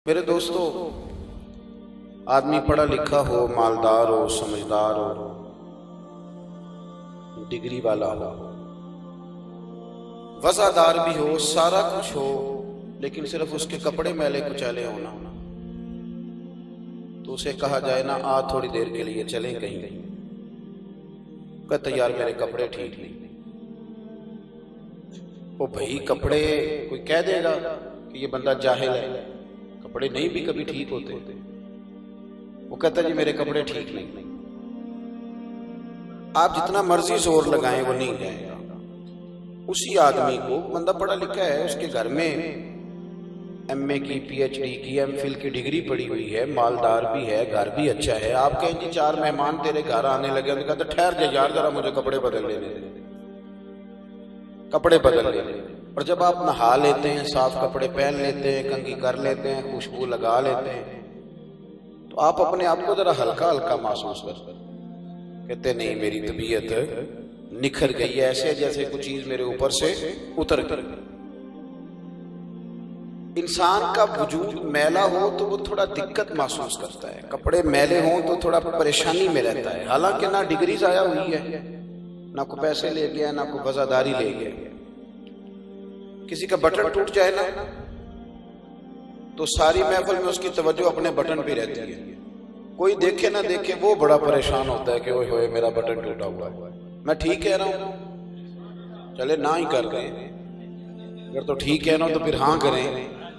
میرے دوستو، آدمی پڑھا لکھا ہو، مالدار ہو، سمجھدار ہو، ڈگری والا ہو، وفادار بھی ہو، سارا کچھ ہو، لیکن صرف اس کے کپڑے میلے کچیلے ہونا، تو اسے کہا جائے نا آ تھوڑی دیر کے لیے چلیں کہیں، کہتا یار میرے کپڑے ٹھیک نہیں۔ وہ بھائی کپڑے کوئی کہہ دے گا کہ یہ بندہ جاہل ہے، کپڑے نہیں بھی کبھی ٹھیک ہوتے۔ وہ کہتا جی میرے کپڑے ٹھیک نہیں۔ آپ جتنا مرضی زور لگائیں وہ نہیں جائے گا۔ اسی آدمی کو، بندہ پڑھا لکھا ہے، اس کے گھر میں ایم اے کی، پی ایچ ڈی کی، ایم فل کی ڈگری پڑی ہوئی ہے، مالدار بھی ہے، گھر بھی اچھا ہے، آپ کہیں جی 4 مہمان تیرے گھر آنے لگے، تو کہتا ٹھہر جا یار ذرا مجھے کپڑے بدل لینے دے، کپڑے بدل لینے۔ اور جب آپ نہا لیتے ہیں، صاف کپڑے پہن لیتے ہیں، کنگھی کر لیتے ہیں، خوشبو لگا لیتے ہیں، تو آپ اپنے آپ کو ذرا ہلکا ہلکا محسوس کرتے ہیں، کہتے نہیں میری طبیعت نکھر گئی ہے، ایسے جیسے کچھ چیز میرے اوپر سے اتر گئی۔ انسان کا وجود میلا ہو تو وہ تھوڑا دقت محسوس کرتا ہے، کپڑے میلے ہوں تو تھوڑا پریشانی میں رہتا ہے، حالانکہ نہ ڈگری ضائع ہوئی ہے، نہ کوئی پیسے لے گیا، نہ کوئی وفاداری لے گیا۔ کسی کا بٹن ٹوٹ جائے نا تو ساری محفل میں اس کی توجہ اپنے بٹن پہ رہتی ہے، کوئی دیکھے نہ دیکھے وہ بڑا پریشان ہوتا ہے کہ اوئے ہوئے میرا بٹن ٹوٹا ہوا ہے۔ میں ٹھیک کہہ رہا ہوں؟ چلے نہ ہی کر رہے ہیں، اگر تو ٹھیک کہہ رہا ہوں تو پھر ہاں کریں،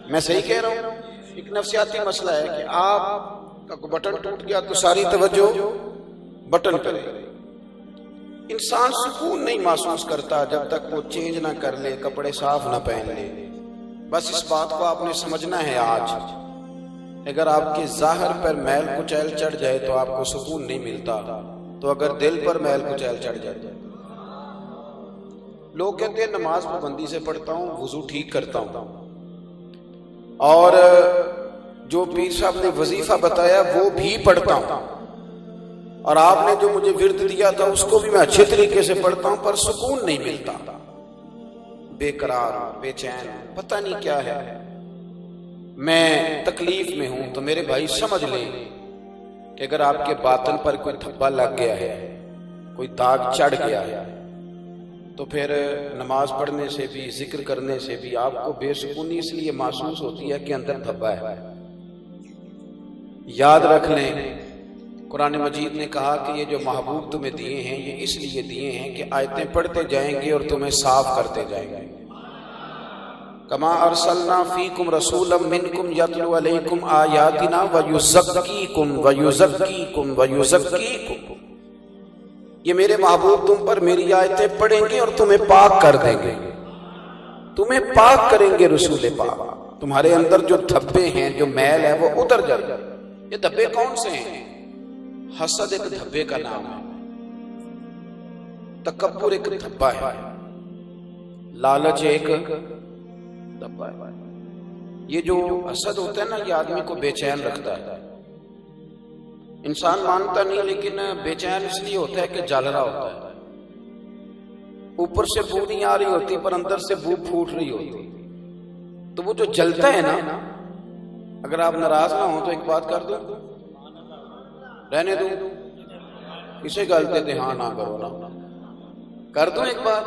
میں صحیح کہہ رہا ہوں۔ ایک نفسیاتی مسئلہ ہے کہ آپ کا بٹن ٹوٹ گیا تو ساری توجہ بٹن پہ رہے۔ انسان سکون نہیں محسوس کرتا جب تک وہ چینج نہ کر لے، کپڑے صاف نہ پہن لے۔ بس اس بات کو آپ نے سمجھنا ہے آج، اگر آپ کے ظاہر پر میل کچیل چڑھ جائے تو آپ کو سکون نہیں ملتا، تو اگر دل پر میل کچیل چڑھ جائے۔ لوگ کہتے ہیں نماز پابندی سے پڑھتا ہوں، وضو ٹھیک کرتا ہوں، اور جو پیر صاحب نے وظیفہ بتایا وہ بھی پڑھتا ہوں، اور آپ نے جو مجھے ورد دیا تھا اس کو بھی میں اچھے طریقے سے پڑھتا ہوں، پر سکون نہیں ملتا، بے قرار، بے چین، پتہ نہیں کیا ہے، میں تکلیف میں ہوں۔ تو میرے بھائی سمجھ لیں کہ اگر آپ کے باطن پر کوئی دھبا لگ گیا ہے، کوئی داغ چڑھ گیا ہے، تو پھر نماز پڑھنے سے بھی، ذکر کرنے سے بھی آپ کو بے سکونی اس لیے محسوس ہوتی ہے کہ اندر دھبا ہے۔ یاد رکھ لیں، قرآن مجید نے کہا کہ یہ جو محبوب تمہیں دیے ہیں یہ اس لیے دیے ہیں کہ آیتیں پڑھتے جائیں گے اور تمہیں صاف کرتے جائیں گے۔ کما ارسلنا فیکم رسولا منکم یتلو علیکم آیاتنا ویزکیکم ویزکیکم ویزکیکم، یہ میرے محبوب تم پر میری آیتیں پڑھیں گے اور تمہیں پاک کر دیں گے، تمہیں پاک کریں گے رسول پاک، تمہارے اندر جو دھبے ہیں، جو میل ہے وہ اتر جائے۔ یہ دھبے کون سے ہیں؟ حسد ایک دھبے کا نام ہے، تکبر ایک دھبا ہے، لالچ ایک دھبا ہے۔ یہ جو حسد ہوتا ہے نا، یہ آدمی کو بے چین رکھتا ہے۔ انسان مانتا نہیں لیکن بے چین اس لیے ہوتا ہے کہ جل رہا ہوتا ہے، اوپر سے بو نہیں آ رہی ہوتی پر اندر سے بو پھوٹ رہی ہوتی، تو وہ جو جلتا ہے نا، اگر آپ ناراض نہ ہوں تو ایک بات کر دوں، رہنے دوں، کسے گالتے تھے ہاں نہ کرو نا، کر دوں ایک بات،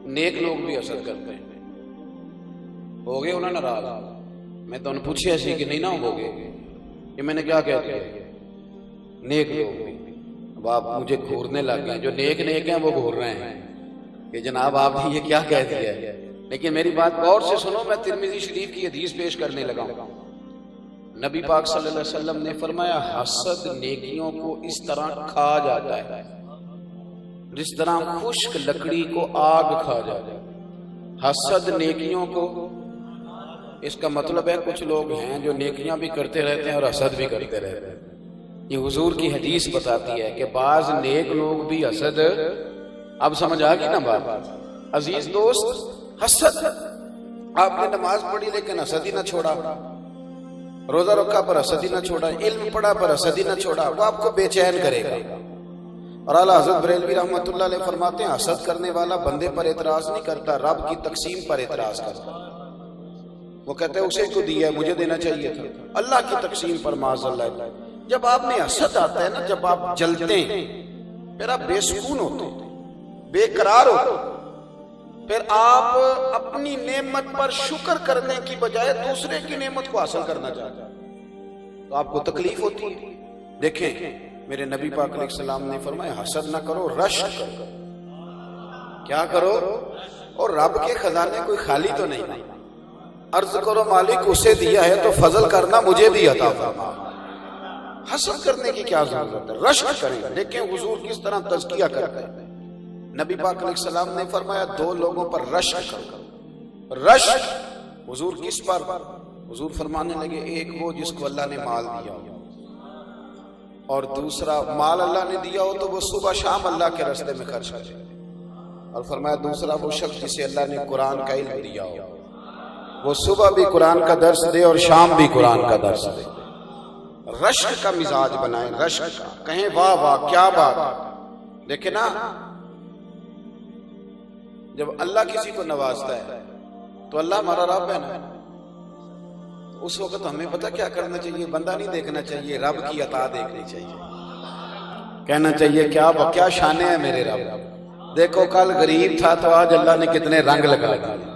نیک لوگ بھی حسد کرتے ہیں، ہو گئے انہیں ناراض، میں تو انہیں پوچھے ایسی کہ نہیں نہ ہو گئے، یہ میں نے کیا کہہ دیا، نیک لوگ بھی۔ اب آپ مجھے گھورنے لگ گئے، جو نیک نیک ہیں وہ گھور رہے ہیں کہ جناب آپ نے یہ کیا کہہ دیا ہے، لیکن میری بات غور سے سنو، میں ترمذی شریف کی حدیث پیش کرنے لگا ہوں۔ نبی پاک صلی اللہ علیہ وسلم نے فرمایا حسد نیکیوں کو اس طرح کھا جاتا ہے جس طرح خشک لکڑی کو آگ کھا جاتا ہے۔ حسد نیکیوں کو، اس کا مطلب ہے کچھ لوگ ہیں جو نیکیاں بھی کرتے رہتے ہیں اور حسد بھی کرتے رہتے ہیں۔ یہ حضور کی حدیث بتاتی ہے کہ بعض نیک لوگ بھی حسد، اب سمجھ آ گئی نا بات؟ عزیز دوست، حسد، آپ نے نماز پڑھی لیکن حسد ہی نہ چھوڑا، روزہ رکھا پر حسد ہی نہ چھوڑا، علم پڑھا پر حسد ہی نہ چھوڑا، وہ آپ کو بے چین کرے گا۔ اور اعلیٰ حضرت بریلوی رحمۃ اللہ علیہ فرماتے ہیں حسد کرنے والا بندے پر اعتراض نہیں کرتا، رب کی تقسیم پر اعتراض کرتا۔ وہ کہتے ہیں اسے کو دیا ہے مجھے دینا چاہیے تھا. اللہ کی تقسیم پر معاذ اللہ. جب آپ میں حسد آتا ہے نا، جب آپ جلتے ہیں پھر آپ بے سکون ہوتے ہیں، بے قرار ہوتے ہیں، پھر آپ اپنی نعمت پر شکر کرنے کی بجائے دوسرے کی نعمت کو حاصل کرنا چاہتے ہیں تو آپ کو تکلیف ہوتی ہے. دیکھیں میرے نبی پاک علیہ السلام نے فرمایا حسد نہ کرو، رشک کرو. کیا کرو؟ اور رب کے خزانے کوئی خالی تو نہیں. عرض کرو مالک اسے دیا ہے تو فضل کرنا مجھے بھی عطا فرما. حسد کرنے کی کیا ضرورت ہے؟ رشک کریں. دیکھیں حضور کس طرح تزکیہ کرتے ہیں. نبی پاک علیہ السلام نے فرمایا دو لوگوں پر رشک کرو. رشک حضور کس پر؟ حضور فرمانے لگے ایک وہ جس کو اللہ نے مال دیا ہو، اور دوسرا مال اللہ نے دیا ہو تو وہ صبح شام اللہ کے راستے میں خرچ کرے، اور فرمایا دوسرا وہ شخص جسے اللہ نے قرآن کا علم دیا ہو، وہ صبح بھی قرآن کا درس دے اور شام بھی قرآن کا درس دے. رشک کا مزاج بنائیں، رشک کا. کہیں واہ واہ کیا بات. دیکھیں نا جب اللہ کسی کو نوازتا ہے تو اللہ ہمارا رب ہے نا، اس وقت ہمیں پتہ کیا کرنا چاہیے؟ بندہ نہیں دیکھنا چاہیے، رب کی عطا دیکھنی چاہیے. کہنا چاہیے کیا شان ہے میرے رب. دیکھو کل غریب تھا تو آج اللہ نے کتنے رنگ لگا دیے.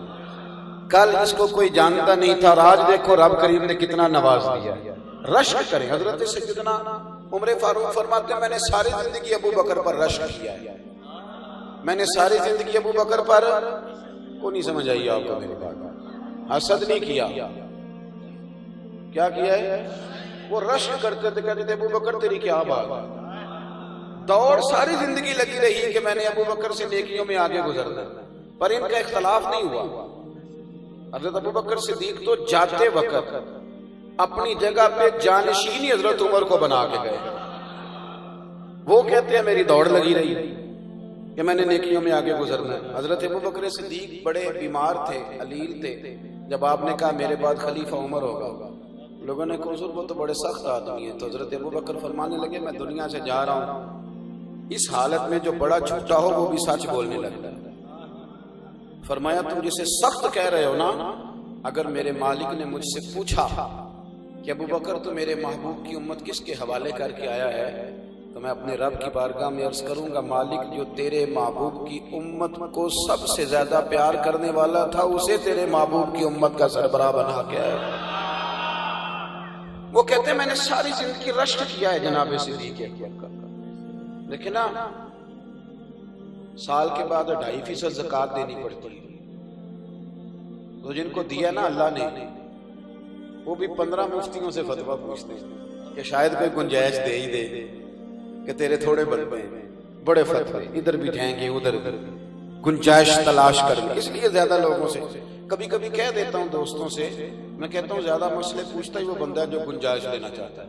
کل اس کو کوئی جانتا نہیں تھا اور آج دیکھو رب کریم نے کتنا نواز دیا. رشک کریں. حضرت سیدنا عمر فاروق فرماتے ہیں میں نے ساری زندگی ابو بکر پر رشک کیا ہے. میں نے ساری زندگی ابو بکر پر کو نہیں سمجھ آئی آپ کو میری بات. حسد نہیں کیا. کیا کیا ہے؟ وہ رشک کرتے تھے، کہتے تھے ابو بکر تیری کیا بات. دوڑ ساری زندگی لگی رہی کہ میں نے ابو بکر سے نیکیوں میں آگے گزرنا، پر ان کا اختلاف نہیں ہوا. حضرت ابو بکر صدیق تو جاتے وقت اپنی جگہ پہ جانشینی حضرت عمر کو بنا کے گئے. وہ کہتے ہیں میری دوڑ لگی رہی کہ میں نے نیکیوں میں آگے گزرنا ہے. حضرت ابو بکر صدیق بڑے بیمار تھے، علیل تھے. جب آپ نے کہا میرے بعد خلیفہ عمر ہوگا، لوگوں نے کہا حضور وہ تو بڑے سخت آدمی ہیں. تو حضرت ابو بکر فرمانے لگے میں دنیا سے جا رہا ہوں، اس حالت میں جو بڑا جھوٹا ہو وہ بھی سچ بولنے لگتا ہے. فرمایا تم جسے سخت کہہ رہے ہو نا، اگر میرے مالک نے مجھ سے پوچھا کہ ابو بکر تو میرے محبوب کی امت کس کے حوالے کر کے آیا ہے، تو میں اپنے رب کی بارگاہ میں عرض کروں گا مالک جو تیرے محبوب کی امت کو سب سے زیادہ پیار کرنے والا تھا اسے تیرے محبوب کی امت کا سربراہ بنا کے آیا. وہ کہتے ہیں میں نے ساری زندگی رشک کیا ہے جناب صدیق اکبر کا. لیکن نا سال کے بعد 2.5% زکوٰۃ دینی پڑتی ہے. تو جن کو دیا نا اللہ نے وہ بھی 15 مفتیوں سے فتویٰ پوچھتے ہیں کہ شاید کوئی گنجائش دے ہی دے کہ تیرے تھوڑے بڑے فتوے ادھر بھی جائیں گے ادھر گنجائش تلاش کر لیں. اس لیے زیادہ لوگوں سے کبھی کبھی کہہ دیتا ہوں دوستوں سے، میں کہتا ہوں زیادہ مسئلے پوچھتا ہی وہ بندہ جو گنجائش لینا چاہتا ہے.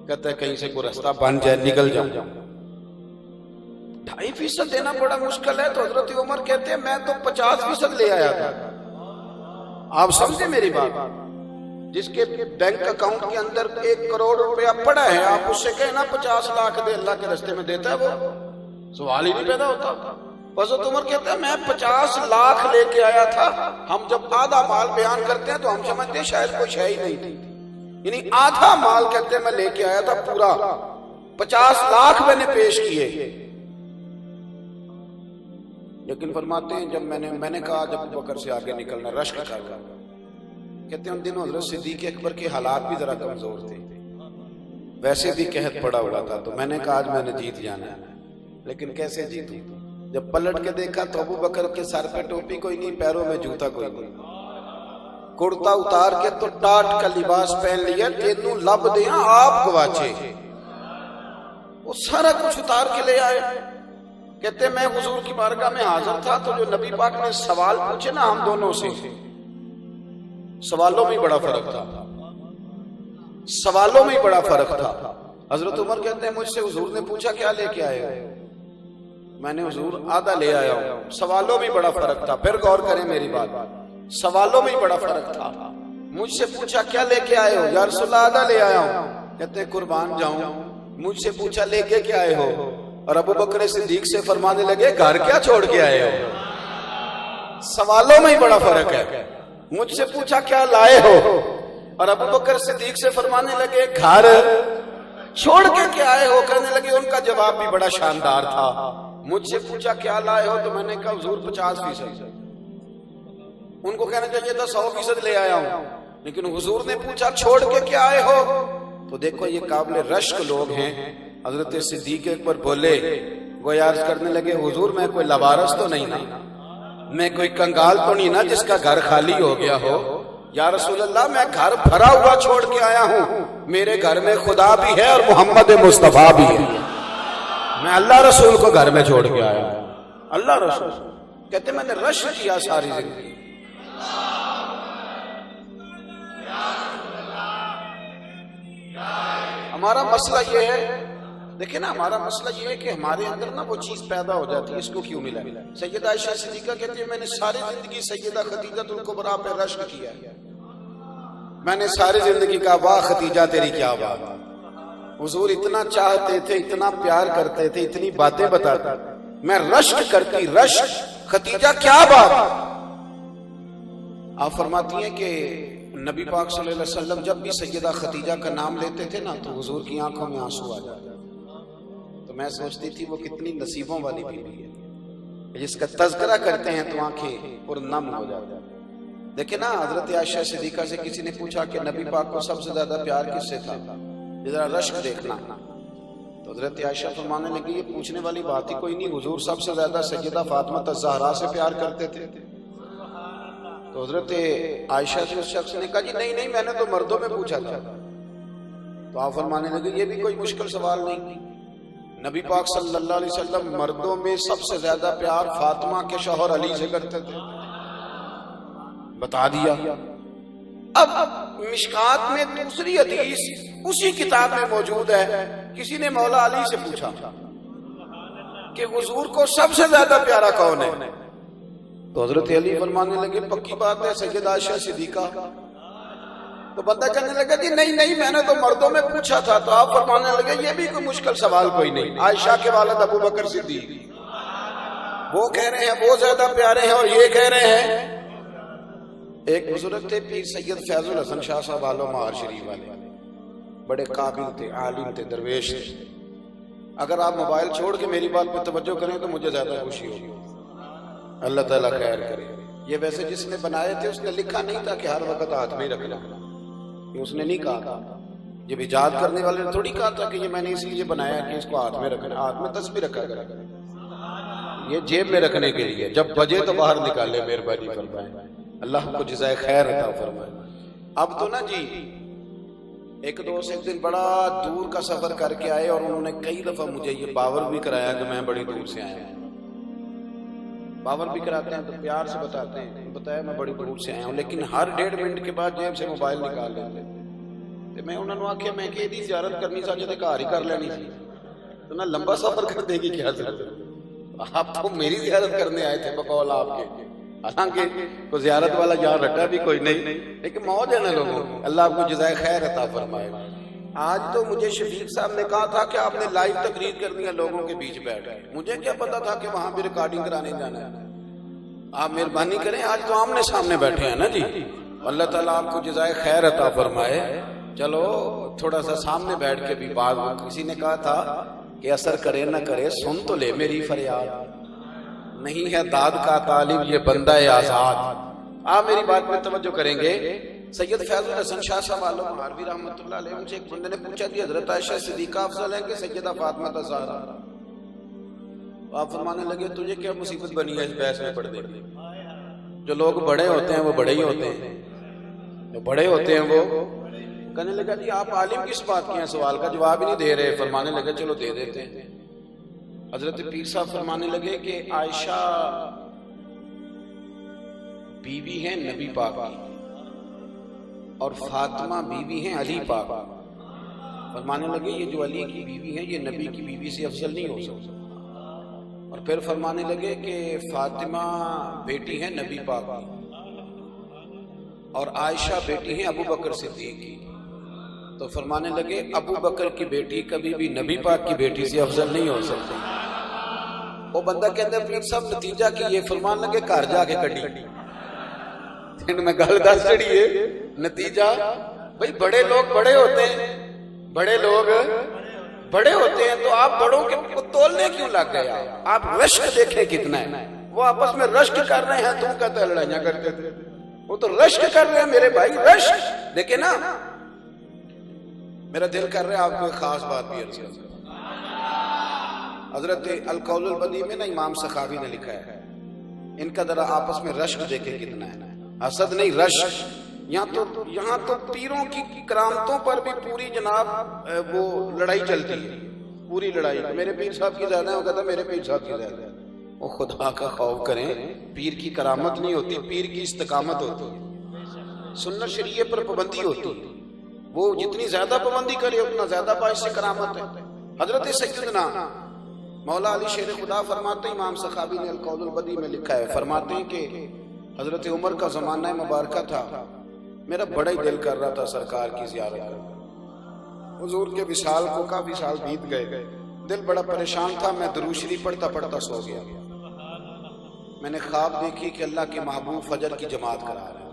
کہتا ہے کہیں سے کوئی رستہ بن جائے نکل جاؤں. 2.5% دینا بڑا مشکل ہے. تو حضرت عمر کہتے ہیں میں تو 50% لے آیا تھا. آپ سمجھے میری بات. جس کے بینک اکاؤنٹ کے اندر 1 کروڑ روپیہ پڑا ہے، آپ اس سے کہنا 50 لاکھ دے اللہ کے راستے میں دیتا ہے، وہ سوال ہی نہیں پیدا ہوتا. حضرت عمر کہتا ہے میں 50 لاکھ لے کے آیا تھا. ہم جب آدھا مال بیان کرتے ہیں تو ہم سمجھتے ہیں شاید کوئی شے ہی نہیں تھی، یعنی آدھا مال کہتے ہیں میں لے کے آیا تھا، پورا 50 لاکھ میں نے پیش کیے. لیکن فرماتے ہیں جب میں نے کہا جب ابو بکر سے آگے نکلنا رشک کر گا. کہتے ہیں ان دنوں حضرت صدیق اکبر کے حالات بھی ذرا کمزور تھے، ویسے بھی قحط پڑا ہوا تھا. تو میں نے کہا آج میں نے جیت جانا ہے. لیکن کیسے جیتوں؟ جب پلٹ کے دیکھا تو ابو بکر کے سر پہ ٹوپی کوئی نہیں، پیروں میں جوتا کوئی نہیں، کرتا اتار کے تو ٹاٹ کا لباس پہن لیا. تینوں لب دیاں آپ گواچے، وہ سارا کچھ اتار کے لے آئے. کہتے میں حضور کی بارگاہ میں حاضر تھا تو جو نبی پاک نے سوال پوچھے نا ہم دونوں سے، سوالوں میں بڑا فرق تھا. سوالوں میں بڑا فرق تھا. حضرت عمر کہتے ہیں مجھ سے حضور نے پوچھا کیا لے کے آئے ہو، میں نے حضور آدھا لے آیا ہوں. سوالوں میں بڑا فرق تھا. پھر غور کریں میری بات، سوالوں میں بڑا فرق تھا. مجھ سے پوچھا کیا لے کے آئے ہو، یا رسول اللہ آدھا لے آیا ہوں. کہتے ہیں قربان جاؤں. مجھ سے پوچھا لے کے کیا آئے ہو، اور ابو بکر صدیق سے فرمانے لگے گھر کیا چھوڑ کے آئے ہو. سوالوں میں ہی بڑا فرق ہے. مجھ سے پوچھا کیا لائے ہو، اور ابو بکر صدیق سے فرمانے لگے گھر چھوڑ کے کیا آئے ہو؟ کہنے لگے ان کا جواب بھی بڑا شاندار تھا، مجھ سے پوچھا کیا لائے ہو تو میں نے کہا حضور 50%، ان کو کہنا چاہیے تھا 100% لے آیا ہوں، لیکن حضور نے پوچھا چھوڑ کے کیا آئے ہو؟ تو دیکھو یہ قابل رشک لوگ ہیں۔ حضرت صدیق اکبر بولے، وہ عرض کرنے لگے حضور میں کوئی لوارث تو نہیں نا، میں کوئی کنگال تو نہیں نا جس کا گھر خالی ہو گیا ہو؟ یا رسول اللہ میں گھر بھرا ہوا چھوڑ کے آیا ہوں، میرے گھر میں خدا بھی ہے اور محمد مصطفیٰ بھی ہے، میں اللہ رسول کو گھر میں چھوڑ کے آیا ہوں۔ اللہ رسول کہتے میں نے رشک کیا ساری زندگی۔ ہمارا مسئلہ یہ ہے، دیکھیں نا ہمارا مسئلہ یہ ہے کہ ہمارے اندر نا وہ چیز پیدا ہو جاتی ہے، اس کو کیوں ملا؟ سیدہ عائشہ صدیقہ کہتی ہے میں نے ساری زندگی سیدہ خدیجہ الکبریٰ پہ رشک کیا ہے، میں نے ساری زندگی کہا واہ خدیجہ تیری کیا بات، حضور اتنا چاہتے تھے، اتنا پیار کرتے تھے، اتنی باتیں بتاتے، میں رشک کرتی، رشک خدیجہ کیا بات۔ آپ فرماتی ہیں کہ نبی پاک صلی اللہ علیہ وسلم جب بھی سیدہ خدیجہ کا نام لیتے تھے نا تو حضور کی آنکھوں میں آنسو آ جاتے، تو میں سوچتی تھی وہ کتنی نصیبوں والی بیوی ہے، جس کا تذکرہ کرتے ہیں تو آنکھیں پرنم ہو جاتی۔ دیکھیں نا حضرت عائشہ صدیقہ سے کسی نے پوچھا کہ نبی پاک کو سب سے زیادہ پیار کس سے تھا، ذرا رشک دیکھنا، تو حضرت عائشہ فرمانے لگی یہ پوچھنے والی بات ہی کوئی نہیں، حضور سب سے زیادہ سیدہ فاطمہ الزہرا سے پیار کرتے تھے۔ تو حضرت عائشہ سے اس شخص نے کہا جی نہیں میں نے تو مردوں میں پوچھا تھا، تو آپ فرمانے لگے یہ بھی کوئی مشکل سوال نہیں، نبی پاک صلی اللہ علیہ وسلم مردوں میں سب سے زیادہ پیار فاطمہ کے شوہر علی سے کرتے تھے، بتا دیا۔ اب مشکات میں دوسری حدیث اسی کتاب میں موجود ہے، کسی نے مولا علی سے پوچھا کہ حضور کو سب سے زیادہ پیارا کون ہے، تو حضرت علی فرمانے لگے پکی بات ہے سیدہ عائشہ صدیقہ، تو بندہ کہنے لگا جی نہیں میں نے تو مردوں میں پوچھا تھا، تو آپ فرمانے لگے یہ بھی کوئی مشکل سوال کوئی نہیں، عائشہ کے والد ابو بکر صدیق وہ کہہ رہے ہیں وہ زیادہ پیارے ہیں، اور یہ کہہ رہے ہیں۔ ایک بزرگ تھے پیر سید فیض الحسن شاہ صاحب عالم مہار شریف والے، بڑے قابل تھے، عالم تھے، درویش تھے، اگر آپ موبائل چھوڑ کے میری بات پہ توجہ کریں تو مجھے زیادہ خوشی ہوگی، اللہ تعالیٰ خیر کرے۔ یہ ویسے جس نے بنائے تھے اس نے لکھا نہیں تھا کہ ہر وقت ہاتھ میں ہی رکھنا، یہ اس نے نہیں کہا تھا، جب ایجاد کرنے والے نے تھوڑی کہا تھا کہ یہ میں نے اس لیے بنایا کہ اس کو ہاتھ میں رکھنا، ہاتھ میں تسبیح رکھا کرے، یہ جیب میں رکھنے کے لیے، جب بجے تو باہر نکالے، مہربانی فرمائے، اللہ کو جزائے خیر عطا فرمائے۔ اب تو نا جی ایک دوست ایک دن بڑا دور کا سفر کر کے آئے اور انہوں نے کئی دفعہ مجھے یہ باور بھی کرایا کہ میں بڑی دور سے آیا ہوں، باور بھی کراتے ہیں تو پیار سے بتاتے ہیں، بتایا میں بڑی دور سے آیا ہوں، لیکن ہر 1.5 منٹ کے بعد جیب سے موبائل نکال لیتے تو میں انہوں نے آکھیا میں کہ دی زیارت کرنی سا جتے گھر ہی کر لینی سی، تو نہ لمبا سفر کرنے کی کیا ضرورت، آپ تو میری زیارت کرنے آئے تھے بقول آپ کے، حالانکہ کوئی زیارت والا یہاں رکھا بھی کوئی نہیں، لیکن موج ہے نا لوگوں، اللہ آپ کو جزائے خیر عطا فرمائے۔ آج تو مجھے شفیق صاحب نے کہا تھا کہ آپ نے لائیو تقریر کرنی ہے لوگوں کے بیچ بیٹھ گئے، مجھے کیا پتا تھا کہ وہاں بھی ریکارڈنگ کرانے جانا ہے، آپ مہربانی کریں، آج تو آمنے سامنے بیٹھے ہیں نا جی، اللہ تعالیٰ آپ کو جزائے خیر عطا فرمائے۔ چلو تھوڑا سا سامنے بیٹھ کے بھی بات، کسی نے کہا تھا کہ اثر کرے نہ کرے سن تو لے میری فریاد، نہیں ہے داد کا طالب یہ بندہ آزاد۔ آپ میری بات میں توجہ کریں گے، سید فیض الحسن شاہ صاحب عالم مہاروی رحمۃ اللہ علیہ، ان سے ایک بندے نے پوچھا کہ حضرت عائشہ صدیقہ افضل ہے کہ سیدہ فاطمہ الزہرا؟ آپ فرمانے لگے تجھے کیا مصیبت بنی ہے اس بحث میں پڑنے کی، جو لوگ بڑے ہوتے ہیں وہ بڑے ہی ہوتے ہیں، جو بڑے ہوتے ہیں وہ کہنے لگا جی آپ عالم کس بات کے ہیں، سوال کا جواب ہی نہیں دے رہے، فرمانے لگے چلو دے دیتے ہیں۔ حضرت پیر صاحب فرمانے لگے کہ عائشہ بیوی ہیں نبی پاک کی اور فاطمہ بیوی ہیں علی پاک، فرمانے لگے یہ جو علی کی بیوی ہیں یہ نبی کی بیوی سے افضل نہیں ہو سکتا، اور پھر فرمانے لگے کہ فاطمہ بیٹی ہیں نبی پاک کی اور عائشہ بیٹی ہیں ابو بکر صدیق کی، تو فرمانے لگے ابو بکر کی بیٹی کبھی بھی نبی پاک کی بیٹی سے افضل نہیں ہو سکتی۔ وہ بندہ کہتا ہے پیر صاحب نتیجہ کی یہ، فرمان لگے گھر جا کے کٹی، میں گل دس چڑی ہے نتیجہ بھائی بڑے لوگ بڑے ہوتے ہیں، بڑے لوگ بڑے ہوتے ہیں تو آپ بڑوں کے تولنے کیوں لگ گئے؟ آپ رشک دیکھیں کتنا ہے، وہ آپس میں رشک کر رہے ہیں، تم کہتے ہیں لڑائیاں کرتے تھے، وہ تو رشک کر رہے ہیں میرے بھائی، رشک دیکھیں نا۔ میرا دل کر رہا ہے آپ کو ایک خاص بات بھی عرض کروں۔ حضرت القول البدیع میں نا امام سخاوی نے لکھا ہے، ان کا ذرا آپس میں رشک دیکھیں کتنا ہے، حسد نہیں رشک۔ یہاں تو پیروں کی کرامتوں پر بھی پوری جناب وہ لڑائی چلتی ہے، پوری لڑائی، میرے پیر صاحب کی زیادہ ہے، وہ کہتا میرے پیر صاحب کی زیادہ ہے۔ وہ خدا کا خوف کریں، پیر کی کرامت نہیں ہوتی، پیر کی استقامت ہوتی ہے، سنت شریعت پر پابندی ہوتی ہے، وہ جتنی زیادہ پابندی کرے اتنا زیادہ باعث کرامت ہے۔ حضرت سیدنا مولا علی شیر خدا فرماتے ہیں، امام سخاوی نے القول البدیع میں لکھا ہے، فرماتے ہیں کہ حضرت عمر کا زمانہ مبارکہ تھا، میرا بڑا ہی دل کر رہا تھا سرکار کی زیارت کرنے، حضور کے وصال کو کافی سال بیت گئے، دل بڑا پریشان تھا، میں درود شریف پڑھتا پڑھتا سو گیا۔ میں نے خواب دیکھی کہ اللہ کے محبوب فجر کی جماعت کرا رہے ہیں،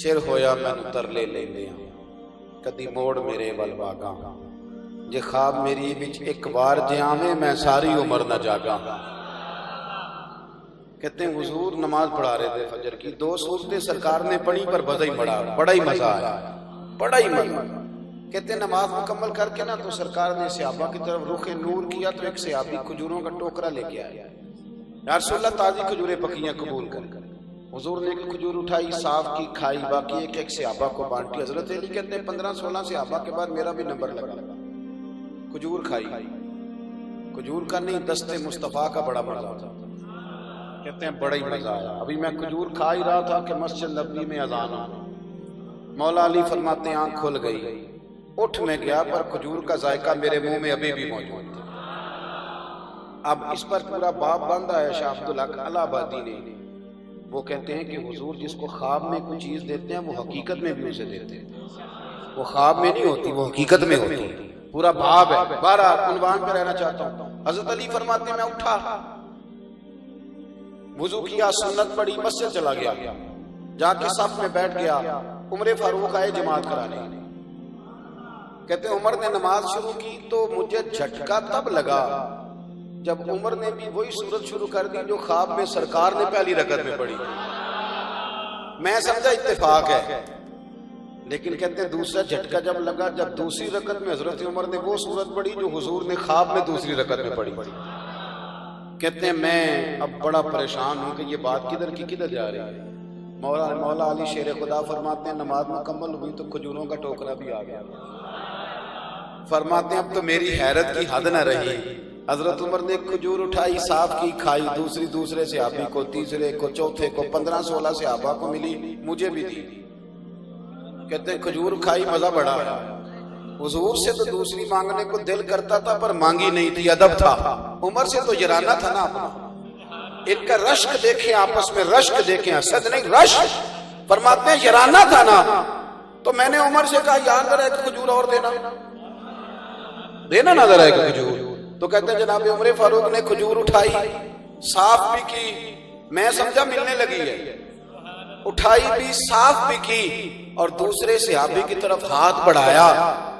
چر ہویا میں اتر لے لیا کدی موڑ میرے ول باگا، جے خواب میری وچ ایک بار جیاویں میں ساری عمر نہ جاگا۔ کہتے ہیں حضور نماز پڑھا رہے تھے فجر کی، دو صورتیں سرکار نے پڑھی پر بڑا ہی مزہ آیا، بڑا ہی مزہ۔ کہتے ہیں نماز مکمل کر کے نا تو سرکار نے صحابہ کی طرف رخ نور کیا تو ایک صحابی کھجوروں کا ٹوکرا لے کے آیا، یا رسول اللہ تازی کھجوریں پکیاں قبول کر۔ حضور نے ایک کھجور اٹھائی، صاف کی، کھائی، باقی ایک ایک صحابہ کو بانٹی۔ حضرت علی کہتے ہیں 15-16 صحابہ کے بعد میرا بھی نمبر لگا، کھجور کھائی، کھجور کا نہیں دست مصطفیٰ کا بڑا مزہ تھا، کہتے ہیں بڑا ہی مزہ آیا۔ ابھی میں کھجور کھا ہی رہا تھا کہ مسجد نبوی میں اذان ہوئی، مولا علی فرماتے ہیں آنکھ کھل گئی، اٹھ میں گیا پر کھجور کا ذائقہ میرے منہ میں ابھی بھی موجود تھا۔ اب اس پر پورا باب بندہ ہے شاہ عبدالحق الہ آبادی نے، وہ کہتے ہیں کہ حضور جس کو خواب میں کوئی چیز دیتے ہیں وہ حقیقت میں بھی اسے دیتے ہیں، وہ خواب میں نہیں ہوتی، وہ حقیقت میں ہوتی ہے، پورا باب ہے۔ بارہ عنوان پہ رہنا چاہتا ہوں۔ حضرت علی فرماتے ہیں میں اٹھا، وضو کیا، سنت پڑھی، مسجد چلا گیا، جا کے صف میں بیٹھ گیا، عمر فاروق آئے جماعت کرانے۔ کہتے ہیں عمر نے نماز شروع کی تو مجھے جھٹکا تب لگا جب عمر نے بھی وہی سورت شروع کر دی جو خواب میں سرکار نے پہلی رکعت میں پڑھی، میں سمجھا اتفاق ہے، لیکن کہتے ہیں دوسرا جھٹکا جب لگا جب دوسری رکعت میں حضرت عمر نے وہ سورت پڑھی جو حضور نے خواب میں دوسری رکعت میں پڑھی۔ کہتے ہیں میں اب بڑا پریشان ہوں کہ یہ بات کدھر کی کدھر جا رہی ہے۔ مولا علی شیر خدا فرماتے ہیں نماز مکمل ہوئی تو کھجوروں کا ٹوکرا بھی آ گیا۔ فرماتے ہیں اب تو میری حیرت کی حد نہ رہی، حضرت عمر نے کھجور اٹھائی، صاف کی، کھائی، دوسرے صحابی کو، تیسرے کو، چوتھے کو، 15-16 صحابہ کو ملی، مجھے بھی دی۔ کہتے ہیں کھجور کھائی، مزہ بڑا ہے۔ حضور سے تو دوسری مانگنے کو دل کرتا تھا پر مانگی نہیں تھی، ادب تھا۔ عمر سے تو یارانہ تھا نا اپنا۔ ان کا رشک دیکھیں، آپس میں رشک دیکھیں، حسد نہیں رشک۔ فرماتے ہیں یارانہ تھا نا، تو میں نے عمر سے کہا یار ذرا ایک کھجور اور دینا نا ذرا ایک کھجور۔ تو کہتے ہیں جناب عمر فاروق نے کھجور اٹھائی، صاف بھی کی، میں سمجھا ملنے لگی ہے، اٹھائی بھی، صاف بھی کی، اور دوسرے صحابی کی طرف ہاتھ بڑھایا،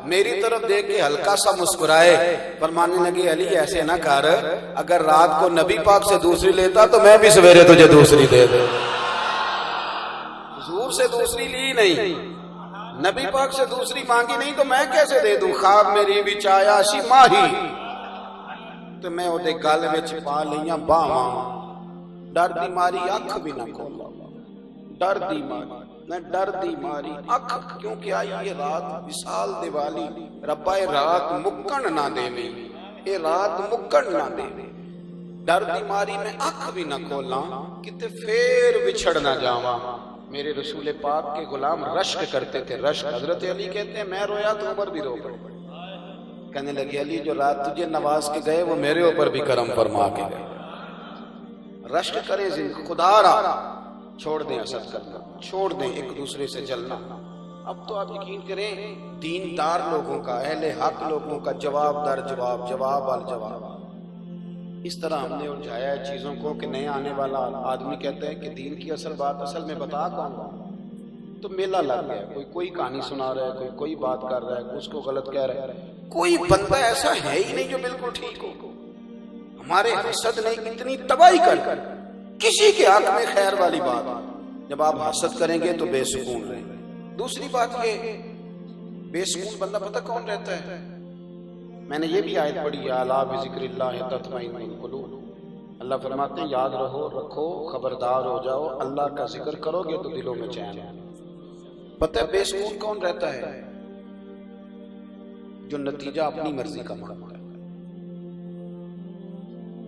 میری طرف دیکھ کے ہلکا سا مسکرائے، فرمانے لگے علی ایسے نہ کر، اگر رات کو نبی پاک سے دوسری لیتا تو میں بھی سویرے تجھے دوسری دے دے۔ حضور سے دوسری لی نہیں، نبی پاک سے دوسری مانگی نہیں تو میں کیسے دے دوں؟ خواب میری وچ آیا سی ماہی تو میں اودے گل وچ پا لیاں باواں، ڈر دی ماری اکھ بھی نہ کھولا، ڈر دی ماری، میں ڈر دی ماری اکھ، کیونکہ آئی یہ رات وصال دے والی، ربا اے رات مکن نہ دے وی، اے رات مکن نہ دے وی، ڈر دی ماری میں اکھ بھی نہ کھولاں، کتے پھر بچھڑ نہ جاواں۔ میرے رسول پاک کے غلام رشک کرتے تھے، رشک۔ حضرت علی کہتے ہیں میں رویا تو عمر بھی رو پڑے، کہنے لگی علی جو رات تجھے نواز کے گئے وہ میرے اوپر بھی کرم فرما کے گئے۔ رشک کریں، خدا را چھوڑ دیں حسد کرنا، چھوڑ دیں ایک دوسرے سے جلنا۔ اب تو آپ یقین کریں دیندار لوگوں کا، اہل حق لوگوں کا جواب در جواب، جواب ال جواب، اس طرح ہم نے الجھایا ہے چیزوں کو کہ نیا آنے والا آدمی کہتا ہے کہ دین کی اصل بات اصل میں بتا کون رہا ہوں، تو میلہ لگ گیا، کوئی کہانی سنا رہا ہے، کوئی بات کر رہا ہے، کوئی اس کو غلط کہہ رہا ہے، کوئی بندہ ایسا ہے ہی نہیں جو بالکل ٹھیک ہو۔ ہمارے حسد نے اتنی تباہی کر کسی کے حق میں خیر والی بات، جب آپ حسد کریں گے تو بے سکون رہیں گے۔ دوسری بات یہ، بے سکون بندہ پتہ کون رہتا ہے؟ میں نے یہ بھی آیت پڑھی، الا بذکر اللہ تطمئن القلوب، اللہ فرماتے ہیں یاد رکھو، خبردار ہو جاؤ، اللہ کا ذکر کرو گے تو دلوں میں چین ہے۔ پتہ ہے بے سکون کون رہتا ہے؟ جو نتیجہ اپنی مرضی کا مانگتا ہے۔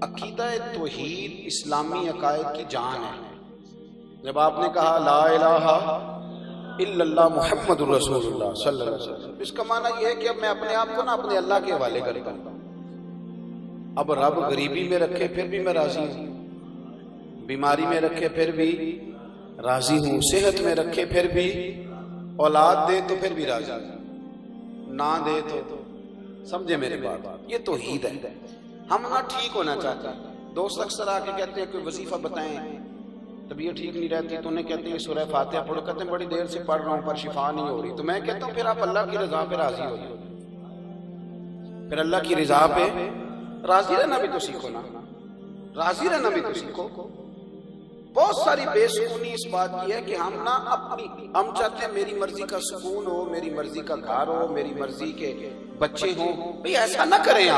عقیدہ توحید اسلامی عقائد کی جان ہے۔ جب آپ نے کہا لا الہ الا اللہ محمد الرسول اللہ صلی اللہ علیہ وسلم، اس کا معنی یہ ہے کہ اب میں اپنے آپ کو اپنے اللہ کے حوالے کرتا ہوں۔ اب رب غریبی میں رکھے پھر بھی میں راضی ہوں، بیماری میں رکھے پھر بھی راضی ہوں، صحت میں رکھے پھر بھی، اولاد دے تو پھر بھی راضی ہوں، نہ دے تو سمجھے میری بات۔ یہ توحید ہے۔ ہم نہ ٹھیک ہونا چاہتے ہیں۔ دوست اکثر آ کے کہتے ہیں کوئی وظیفہ بتائیں، طبیعت ٹھیک نہیں رہتی تو انہیں کہتے ہیں سورہ فاتحہ پڑھو، کہتے ہیں بڑی دیر سے پڑھ رہا ہوں پر شفا نہیں ہو رہی، تو میں کہتا ہوں پھر آپ اللہ کی رضا پہ راضی ہو جائیں، پھر اللہ کی رضا پہ راضی رہنا بھی تو سیکھو نا، راضی رہنا بھی تو سیکھو۔ بہت ساری بے سکونی اس بات کی ہے کہ ہم نہ ہم چاہتے ہیں میری مرضی کا سکون ہو، میری مرضی کا گھر ہو، میری مرضی کے بچے ہوں۔ بھئی ایسا نہ کریں،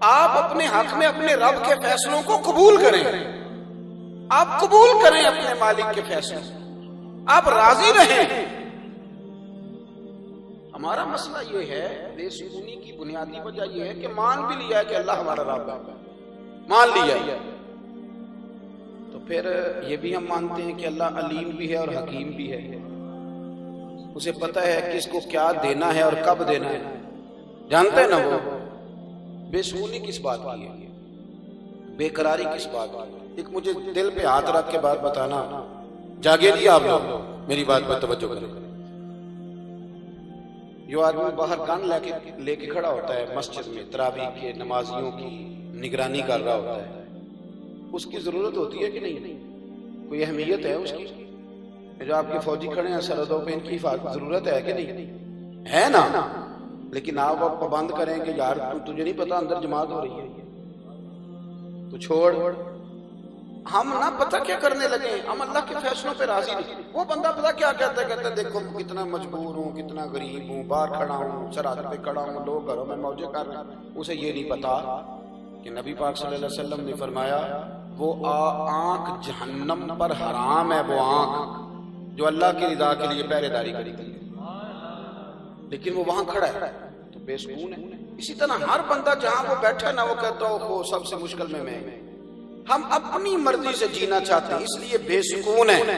آپ اپنے حق میں اپنے رب کے فیصلوں کو قبول کریں، آپ قبول کریں اپنے مالک کے فیصلے، آپ راضی رہیں۔ ہمارا مسئلہ یہ ہے، بے سکونی کی بنیادی وجہ یہ ہے کہ مان بھی لیا ہے کہ اللہ ہمارا رب ہے، مان لیا ہے، تو پھر یہ بھی ہم مانتے ہیں کہ اللہ علیم بھی ہے اور حکیم بھی ہے، اسے پتہ ہے کس کو کیا دینا ہے اور کب دینا ہے، جانتے ہیں نا وہ۔ بے سکونی کس بات کی ہے؟ بے قراری کس بات کی ہے؟ ایک مجھے دل پہ ہاتھ رکھ کے بات بتانا، جاگے نہیں آپ لوگ، میری بات پر توجہ کریں۔ جو آدمی باہر گن لے کے کھڑا ہوتا ہے مسجد میں، تراویح کے نمازیوں کی نگرانی کر رہا ہوتا ہے، اس کی ضرورت ہوتی ہے کہ نہیں؟ کوئی اہمیت ہے اس کی؟ جو آپ کے فوجی کھڑے ہیں سرحدوں پہ، ان کی ضرورت ہے کہ نہیں؟ ہے نا؟ لیکن آپ پابند کریں کہ یار تجھے نہیں پتا اندر جماعت ہو رہی ہے تو چھوڑ۔ ہم نہ پتہ کیا کرنے لگے، ہم اللہ کے فیصلوں پہ راضی نہیں۔ وہ بندہ پتہ کیا کہتا ہے، کہتا ہے دیکھو کتنا مجبور ہوں، کتنا غریب ہوں، باہر کھڑا ہوں، سرحد پہ کھڑا ہوں، لوگ گھروں میں موجے کر رہے ہیں۔ اسے یہ نہیں پتا کہ نبی پاک صلی اللہ علیہ وسلم نے فرمایا وہ آنکھ جہنم پر حرام ہے، وہ آنکھ جو اللہ کی رضا کے لیے پہرے داری کرتی ہے، لیکن وہ وہاں کھڑا ہے تو بے سکون ہے۔ اسی طرح ہر بندہ جہاں وہ بیٹھا ہے نا، وہ کہتا ہو سب سے مشکل میں ہم اپنی مرضی سے جینا چاہتے ہیں، اس لیے بے سکون ہے۔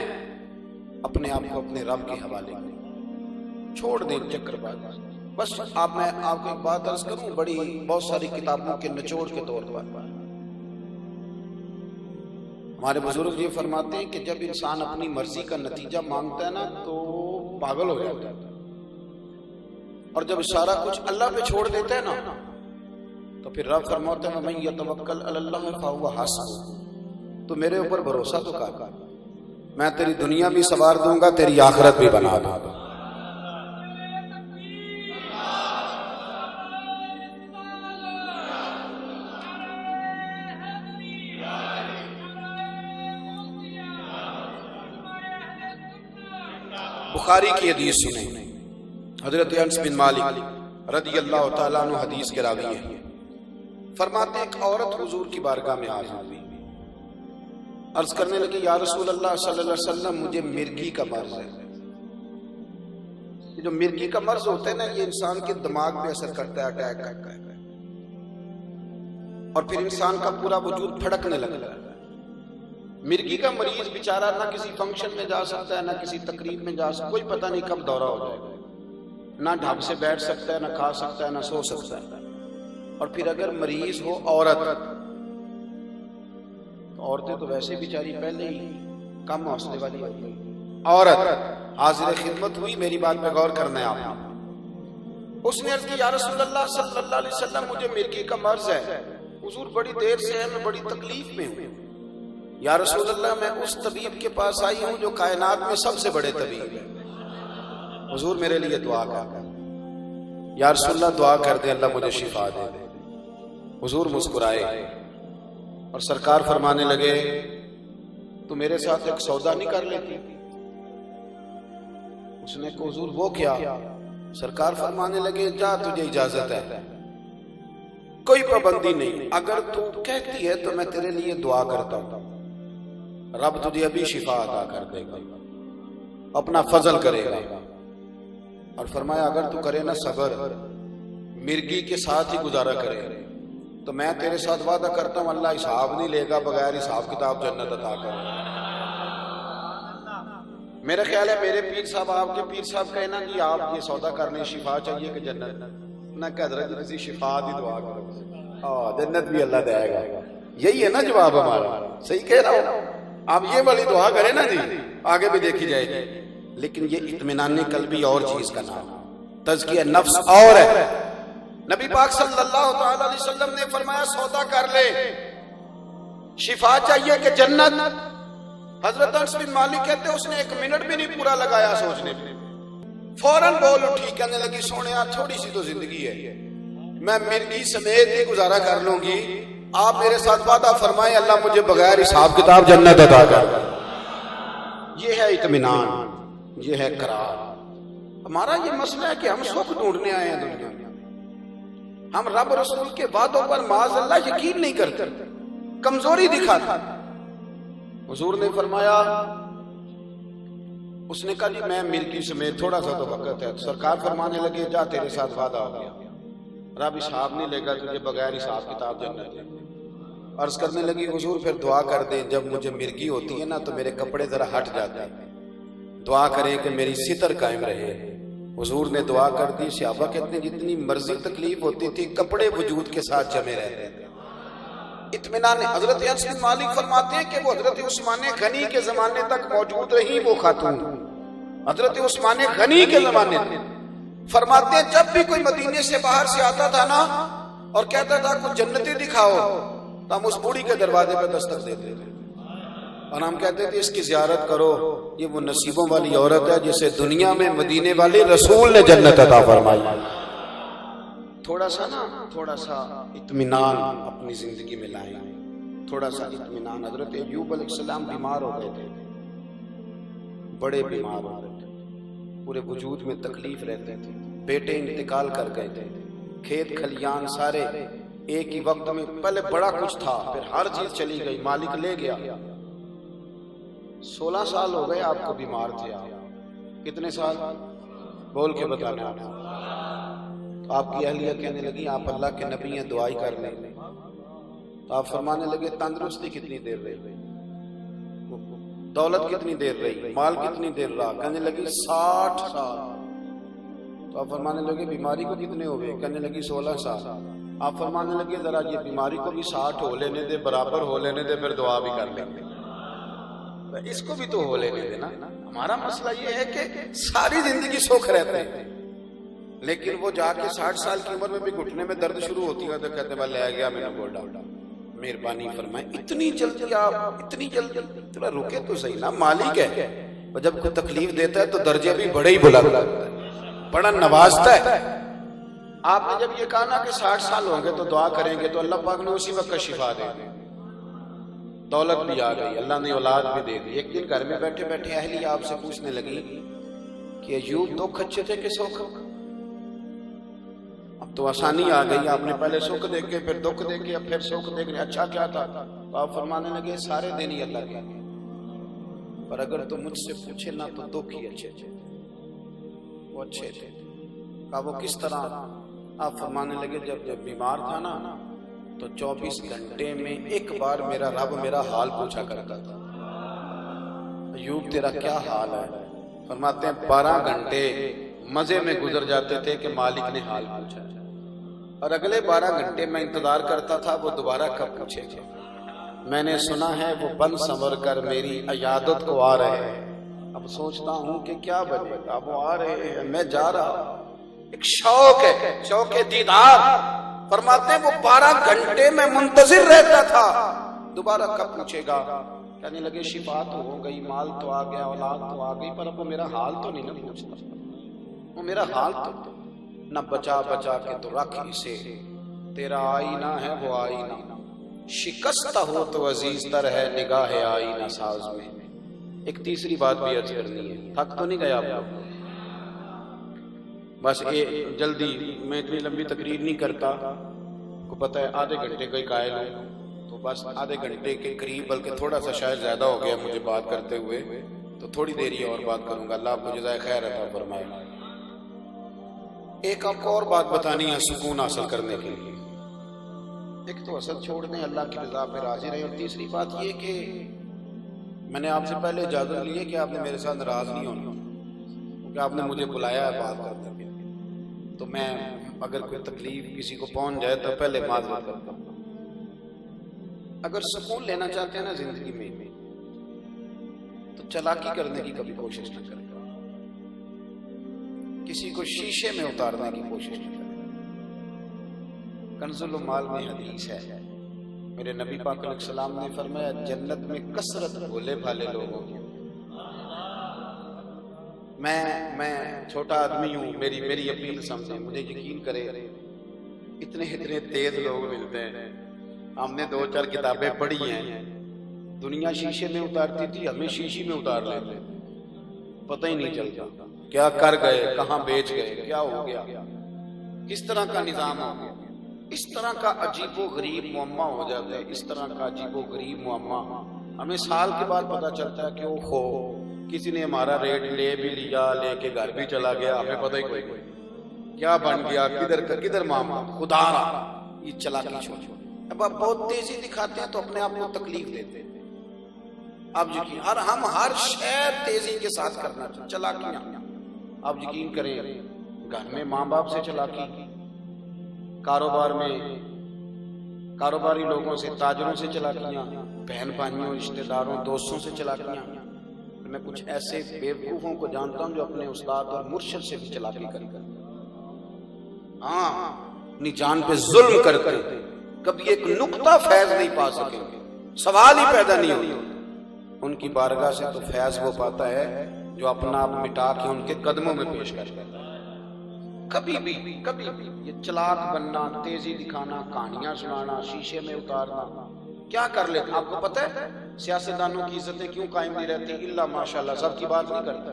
اپنے آپ کو اپنے رب کے حوالے کریں، چھوڑ دیں چکر باز۔ بس میں آپ کو ایک بات عرض کروں، بہت ساری کتابوں کے نچوڑ کے طور پر ہمارے بزرگ یہ فرماتے ہیں کہ جب انسان اپنی مرضی کا نتیجہ مانگتا ہے نا تو پاگل ہو جاتا ہے، اور جب سارا کچھ اللہ پہ چھوڑ دیتا ہے نا تو پھر رب فرماتا ہے من یتوکل علی اللہ فہو حسبہ، تو میرے اوپر بھروسہ تو کر، میں تیری دنیا بھی سنوار دوں گا، تیری آخرت بھی بنا دوں گا۔ بخاری کی حدیث سنیں، حضرت انس بن مالک رضی اللہ تعالیٰ عنہ حدیث کے راوی ہیں، فرماتے ایک عورت حضور کی بارگاہ میں حاضر ہوئی، عرض کرنے لگی یا رسول اللہ صلی اللہ علیہ وسلم مجھے مرگی کا مرض ہے۔ جو مرگی کا مرض ہوتا ہے نا، یہ انسان کے دماغ پہ اثر کرتا ہے، اٹیک کرتا ہے، اور پھر انسان کا پورا وجود پھڑکنے لگتا ہے۔ مرگی کا مریض بیچارہ نہ کسی فنکشن میں جا سکتا ہے، نہ کسی تقریب میں جا سکتا ہے، کوئی پتہ نہیں کب دورہ ہو جائے گا، نہ ڈھنگ سے بیٹھ سکتا ہے، نہ کھا سکتا ہے، نہ سو سکتا ہے۔ اور پھر اگر مریض ہو عورت، تو عورتیں تو ویسے بیچاری پہلے ہی کم حوصلے والی ہوتی ہیں، عورت حاضر خدمت ہوئی، میری بات پہ غور کرنا ہے آپ۔ اس نے عرض کی یا رسول اللہ صلی اللہ علیہ وسلم مجھے مرگی کا مرض ہے۔ حضور بڑی دیر سے ہے، میں بڑی تکلیف میں ہوں۔ یا رسول اللہ میں اس طبیب کے پاس آئی ہوں جو کائنات میں سب سے بڑے طبیب ہیں، حضور میرے لیے دعا کر۔ یا رسول اللہ دعا کر دے اللہ مجھے شفا دے دے۔ حضور مسکرائے اور سرکار فرمانے لگے تو میرے ساتھ ایک سودا نہیں کر لیتی؟ اس نے کہا حضور وہ کیا؟ سرکار فرمانے لگے جا تجھے اجازت ہے، کوئی پابندی نہیں، اگر تو کہتی ہے تو میں تیرے لیے دعا کرتا ہوں، رب تجھے ابھی شفا عطا کر دے گا، اپنا فضل کرے گا۔ اور فرمایا اگر تو کرے نا صبر، مرگی کے ساتھ ہی گزارا کرے تو میں تیرے ساتھ وعدہ کرتا ہوں اللہ حساب نہیں لے گا، بغیر حساب کتاب جنت عطا کرے گا۔ میرا خیال ہے میرے پیر صاحب، آپ کے پیر صاحب کہے نا کہ آپ یہ سودا کرنے شفا چاہیے کہ جنت، نہ کہ حضرت کسی شفا دی دعا کرو، جنت بھی اللہ دے گا۔ یہی ہے نا جواب ہمارا، صحیح کہہ رہا ہوں؟ آپ یہ والی دعا کریں نا جی، آگے بھی دیکھی جائے گی۔ لیکن یہ اطمینان قلبی اور چیز کا نام، تزکیہ نفس اور ہے۔ نبی پاک صلی اللہ تعالی علیہ وسلم نے فرمایا سودا کر لے، شفا چاہیے کہ جنت؟ حضرت انس بن مالک کہتے اس نے 1 منٹ بھی نہیں پورا لگایا سوچنے پہ، فوراً بول اٹھی، کہنے لگی سونیا تھوڑی سی تو زندگی ہے، میں مرگی سمیت ہی گزارا کر لوں گی، آپ میرے ساتھ وعدہ فرمائیں اللہ مجھے بغیر حساب کتاب جنت عطا کر۔ یہ ہے اطمینان، یہ ہے قرار۔ ہمارا یہ مسئلہ ہے کہ ہم سکھ ڈھونڈنے آئے ہیں دنیا میں، ہم رب رسول کے وعدوں پر معاذ اللہ یقین نہیں کرتے، کمزوری دکھاتے۔ حضور نے فرمایا، اس نے کہا جی میں مرگی سمیت تھوڑا سا تو وقت ہے، سرکار فرمانے لگے جا تیرے ساتھ وعدہ ہو گیا، رب حساب نہیں لے گا تجھے بغیر حساب کتاب جنت۔ عرض کرنے لگی حضور پھر دعا کر دیں، جب مجھے مرگی ہوتی ہے نا تو میرے کپڑے ذرا ہٹ جاتے ہیں، دعا کریں کہ میری ستر قائم رہے۔ حضور نے دعا کر دی، صحابہ کہتے ہیں جتنی مرضی تکلیف ہوتی تھی کپڑے وجود کے ساتھ جمے رہتے تھے۔ اطمینان۔ حضرت انس بن مالک فرماتے ہیں کہ وہ حضرت عثمان غنی کے زمانے تک موجود رہی وہ خاتون، حضرت عثمان غنی کے زمانے تک۔ فرماتے ہیں جب بھی کوئی مدینے سے باہر سے آتا تھا نا اور کہتا تھا کچھ جنتی دکھاؤ تو ہم اس بوڑھی کے دروازے پہ دستک دیتے تھے اور ہم کہتے تھے اس کی زیارت کرو، یہ وہ نصیبوں والی عورت ہے جسے دنیا میں مدینے والے رسول نے جنت عطا فرمائی۔ تھوڑا سا اطمینان اپنی زندگی میں لائیں، تھوڑا سا اطمینان۔ حضرت ایوب علیہ السلام بیمار ہو گئے تھے، بڑے بیمار ہو گئے تھے، پورے وجود میں تکلیف رہتے تھے، بیٹے انتقال کر گئے تھے، کھیت کھلیان سارے ایک ہی وقت میں، پہلے بڑا کچھ تھا پھر ہر چیز چلی گئی، مالک لے گیا۔ 16 سال ہو گئے آپ کو بیمار تھے، آپ کتنے سال بول کے بتانا؟ آپ کی اہلیہ کہنے لگی آپ اللہ کے نبی ہیں دعائی کر لیں، تو آپ فرمانے لگے تندرستی کتنی دیر رہی، دولت کتنی دیر رہی، مال کتنی دیر رہا؟ کہنے لگی 60 سال۔ تو آپ فرمانے لگے بیماری کو کتنے ہوئے؟ کہنے لگی 16 سال۔ آپ فرمانے لگے ذرا یہ بیماری کو بھی 60 ہو لینے دے، برابر ہو لینے دے، پھر دعا بھی کر لیں گے، اس کو بھی تو ہو لینے دے نا۔ ہمارا مسئلہ یہ ہے کہ ساری زندگی سوکھ رہتے ہیں، لیکن وہ جا کے 60 سال کی عمر میں بھی گھٹنے میں درد شروع ہوتی ہے تو کہتے ہیں لے گیا میں نے بول ڈالا۔ مہربانی فرمائیں اتنی جلدی آپ اتنی جلدی تھوڑا رکے تو صحیح نا، مالک ہے، اور جب کوئی تکلیف دیتا ہے تو درجے بھی بڑے ہی بلند کرتا ہے، بڑا نوازتا ہے۔ آپ نے جب یہ کہا نا کہ 60 سال ہوں گے تو دعا کریں گے تو اللہ پاک نے اسی وقت شفا دے دی، دولت بھی آ گئی، اللہ نے اولاد بھی دے دی۔ ایک دن گھر میں بیٹھے بیٹھے اہلیہ آپ سے پوچھنے لگی کہ ایوب دکھ اچھے تھے کہ سکھ؟ اب تو آسانی آ گئی، آپ نے پہلے سکھ دیکھے پھر دکھ دیکھے پھر سکھ دیکھے، اچھا کیا تھا؟ تو آپ فرمانے لگے سارے دن ہی اللہ کے، پر اگر تو مجھ سے پوچھے نا تو دکھ ہی اچھے تھے، وہ اچھے تھے۔ کہا وہ کس طرح؟ آپ فرمانے لگے جب بیمار تھا نا تو 24 گھنٹے میں ایک بار میرا رب میرا حال پوچھا کرتا تھا، ایوب تیرا کیا حال ہے؟ فرماتے ہیں 12 گھنٹے مزے میں گزر جاتے تھے کہ مالک نے حال پوچھا، اور اگلے 12 گھنٹے میں انتظار کرتا تھا وہ دوبارہ کب پوچھے گا۔ میں نے سنا ہے وہ بن سنور کر میری عیادت کو آ رہے ہیں، اب سوچتا ہوں کہ کیا بنے گا، وہ آ رہے ہیں میں جا رہا ہوں۔ ایک شوق ہے، شوق دیدار، فرماتے ہیں وہ 12 گھنٹے میں منتظر رہتا تھا دوبارہ کب پوچھے گا. کہنے لگے شفا تو ہو گئی، مال تو آ گیا، اولاد تو آ گئی، پر اب وہ میرا حال تو نہیں نہ پوچھتا. وہ میرا حال تو نہ بچا بچا کے تو رکھ اسے، تیرا آئینہ ہے وہ آئینہ، شکستہ ہو تو عزیز تر ہے نگاہ آئینہ ساز میں. ایک تیسری بات بھی عرض کرنی ہے، تھک تو نہیں گیا آپ لوگ؟ بس جلدی، میں اتنی لمبی تقریر نہیں کرتا، کو پتہ ہے آدھے گھنٹے کا ہی قائل ہوں، تو بس آدھے گھنٹے کے قریب، بلکہ تھوڑا سا شاید زیادہ ہو گیا مجھے بات کرتے ہوئے، تو تھوڑی دیر ہی اور بات کروں گا. اللہ آپ کو جزائے خیر عطا فرمائے. ایک آپ کو اور بات بتانی ہے سکون حاصل کرنے کے لیے. ایک تو حسد چھوڑ دیں، اللہ کی رضا پہ راضی رہیں. اور تیسری بات یہ کہ میں نے آپ سے پہلے اجازت لی ہے کہ آپ نے میرے ساتھ ناراض نہیں ہونا، کیونکہ آپ نے مجھے بلایا ہے بات کرنے کے لیے، تو میں اگر کوئی تکلیف کسی کو پہنچ جائے تو پہلے معذرت کرتا ہوں. اگر سکون لینا چاہتے ہیں نا زندگی میں تو چالاکی کرنے کی کبھی کوشش نہ کریں، کسی کو شیشے میں اتارنے کی کوشش نہ کریں. کنز المال میں حدیث ہے، میرے نبی پاک علیہ السلام نے فرمایا جنت میں کثرت بھولے بھالے لوگوں کی. میں چھوٹا آدمی ہوں، میری اپیل سمجھیں، مجھے یقین کرے اتنے تیز لوگ ملتے ہیں. ہم نے 2-4 کتابیں پڑھی ہیں، دنیا شیشے میں اتارتی تھی، ہمیں شیشی میں اتار لیتے، پتہ ہی نہیں چلتا کیا کر گئے، کہاں بیچ گئے، کیا ہو گیا، کس طرح کا نظام ہو گیا. اس طرح کا عجیب و غریب معمہ ہو جاتا ہے، اس طرح کا عجیب و غریب معمہ ہمیں سال کے بعد پتہ چلتا ہے کہ وہ ہو کسی نے ہمارا ریٹ لے بھی لیا، لے کے گھر بھی چلا گیا، ہمیں پتہ ہی کوئی کیا بن گیا، کدھر معاملہ. خدا رہا یہ چلاکی چھوڑ. اب آپ بہت تیزی دکھاتے ہیں تو اپنے آپ کو تکلیف دیتے ہیں. آپ یقین ہم ہر شے تیزی کے ساتھ کرنا چاہتے، چلاکیاں. آپ یقین کریں گھر میں ماں باپ سے چلاکی، کاروبار میں کاروباری لوگوں سے، تاجروں سے چلاکیاں، بہن بھائیوں، رشتہ داروں، دوستوں سے چلاکیاں. میں کچھ ایسے بیوقوفوں کو جانتا ہوں جو اپنے استاد اور مرشد سے بھی چلاکی کرتے ہیں. ہاں اپنی جان پہ ظلم کرتے ہیں، کبھی ایک نقطہ فیض نہیں پا سکیں گے، سوال ہی پیدا نہیں ہوگا. ان کی بارگاہ سے تو فیض وہ پاتا ہے جو اپنا آپ مٹا کے ان کے قدموں میں پیش کرتا ہے. کبھی بھی یہ چلاک بننا، تیزی دکھانا، کہانیاں سنانا، شیشے میں اتارنا کیا کر لیتے. آپ کو پتہ ہے سیاستدانوں کی عزتیں کیوں قائم نہیں رہتی؟ اللہ ماشاءاللہ سب کی بات نہیں کرتا،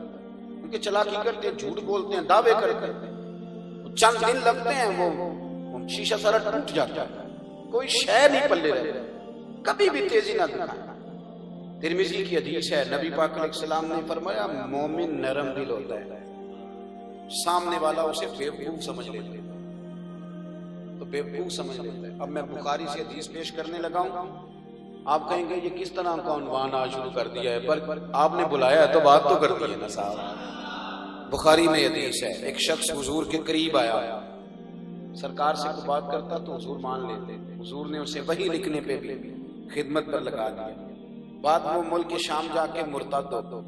کیونکہ چلاکی کرتے ہیں، جھوٹ بولتے ہیں، دعوے کرتے ہیں. چند دن لگتے ہیں وہ شیشہ سارا ٹوٹ جاتا ہے، کوئی شے نہیں پلے رہتا. کبھی بھی تیزی نہ دکھائیں. ترمذی کی حدیث ہے، نبی پاک علیہ السلام نے فرمایا مومن نرم دل ہوتا ہے، سامنے والا اسے بیوقوف سمجھ لیتا ہے تو بیوقوف سمجھ لیتا ہے. اب میں بخاری سے حدیث پیش کرنے لگا ہوں. آپ کہیں گے یہ کس طرح کا عنوان آج شروع کر دیا ہے، پر آپ نے بلایا ہے تو بات تو کر دی ہے نا صاحب. بخاری میں حدیث ہے، ایک شخص حضور کے قریب آیا، سرکار سے کوئی بات کرتا تو حضور مان لیتے. حضور نے اسے وحی لکھنے پہ بھی خدمت پر لگا دیا. بعد وہ ملک شام جا کے مرتد ہو،